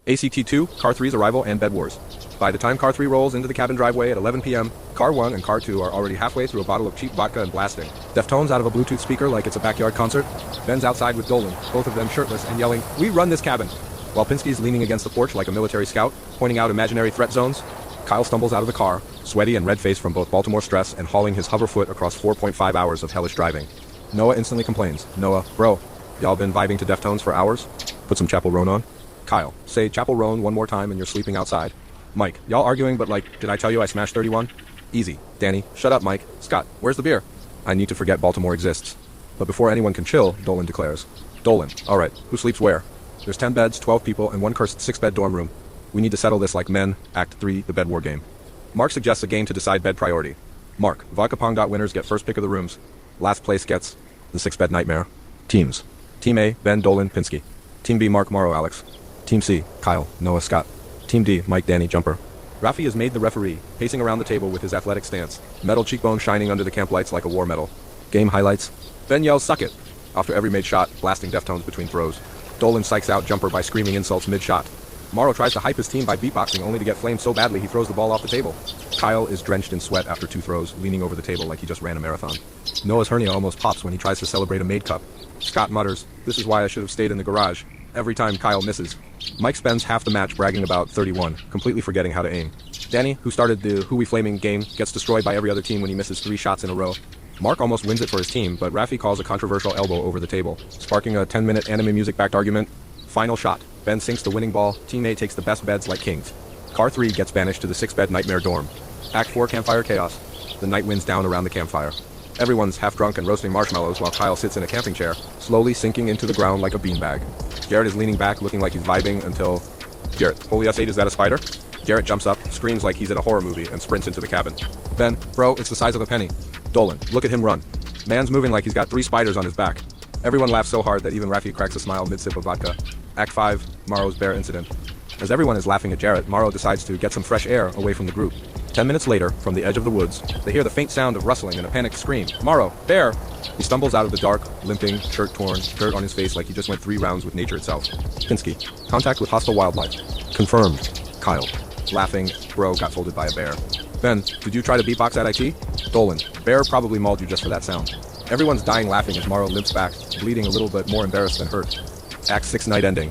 ACT2, Car 3's arrival and bed wars. By the time Car 3 rolls into the cabin driveway at 11 p.m., Car 1 and Car 2 are already halfway through a bottle of cheap vodka and blasting Deftones out of a Bluetooth speaker like it's a backyard concert. Ben's outside with Dolan, both of them shirtless and yelling, "We run this cabin!" While Pinsky's leaning against the porch like a military scout, pointing out imaginary threat zones. Kyle stumbles out of the car, sweaty and red-faced from both Baltimore stress and hauling his hoverfoot across 4.5 hours of hellish driving. Noah instantly complains. Noah, bro, y'all been vibing to Deftones for hours? Put some Chapel Roan on. Kyle, say Chapel Roan one more time and you're sleeping outside. Mike, y'all arguing, but like, did I tell you I smashed 31? Easy. Danny, shut up, Mike. Scott, where's the beer? I need to forget Baltimore exists. But before anyone can chill, Dolan declares. Dolan, alright, who sleeps where? There's 10 beds, 12 people, and one cursed 6-bed dorm room. We need to settle this like men. Act 3, the bed war game. Mark suggests a game to decide bed priority. Mark, vodka pong. Winners get first pick of the rooms. Last place gets the 6-bed nightmare. Teams. Team A, Ben, Dolan, Pinsky. Team B, Mark, Morrow, Alex. Team C, Kyle, Noah, Scott. Team D, Mike, Danny, Jumper. Rafi is made the referee, pacing around the table with his athletic stance, metal cheekbone shining under the camp lights like a war medal. Game highlights. Ben yells, "Suck it!" after every made shot, blasting Deftones between throws. Dolan psychs out Jumper by screaming insults mid-shot. Morrow tries to hype his team by beatboxing only to get flamed so badly he throws the ball off the table. Kyle is drenched in sweat after 2 throws, leaning over the table like he just ran a marathon. Noah's hernia almost pops when he tries to celebrate a made cup. Scott mutters, "This is why I should have stayed in the garage," every time Kyle misses. Mike spends half the match bragging about 31, completely forgetting how to aim. Danny, who started the Who We Flaming game, gets destroyed by every other team when he misses 3 shots in a row. Mark almost wins it for his team, but Rafi calls a controversial elbow over the table, sparking a 10-minute anime music-backed argument. Final shot. Ben sinks the winning ball. Team A takes the best beds like kings. Car 3 gets banished to the 6-bed nightmare dorm. Act 4, campfire chaos. The night winds down around the campfire. Everyone's half drunk and roasting marshmallows while Kyle sits in a camping chair, slowly sinking into the ground like a beanbag. Jarrett is leaning back, looking like he's vibing until... Jarrett, holy S8, is that a spider? Jarrett jumps up, screams like he's in a horror movie, and sprints into the cabin. Ben, bro, it's the size of a penny. Dolan, look at him run. Man's moving like he's got 3 spiders on his back. Everyone laughs so hard that even Rafi cracks a smile mid-sip of vodka. Act 5, Morrow's bear incident. As everyone is laughing at Jarrett, Morrow decides to get some fresh air away from the group. 10 minutes later, from the edge of the woods, they hear the faint sound of rustling and a panicked scream. Morrow, bear! He stumbles out of the dark, limping, shirt torn, dirt on his face like he just went 3 rounds with nature itself. Pinsky, contact with hostile wildlife. Confirmed. Kyle, laughing, bro got folded by a bear. Ben, did you try to beatbox at IT? Dolan, bear probably mauled you just for that sound. Everyone's dying laughing as Morrow limps back, bleeding a little bit more embarrassed than hurt. Act 6 night ending.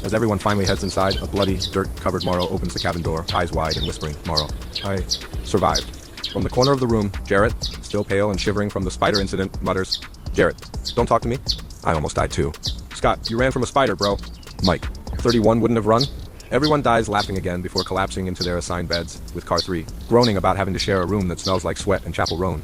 As everyone finally heads inside, a bloody, dirt-covered Morrow opens the cabin door, eyes wide and whispering, "Morrow, I survived." From the corner of the room, Jarrett, still pale and shivering from the spider incident, mutters, "Jarrett, don't talk to me. I almost died too." Scott, you ran from a spider, bro. Mike, 31 wouldn't have run? Everyone dies laughing again before collapsing into their assigned beds, with Car 3 groaning about having to share a room that smells like sweat and Chapel Roan.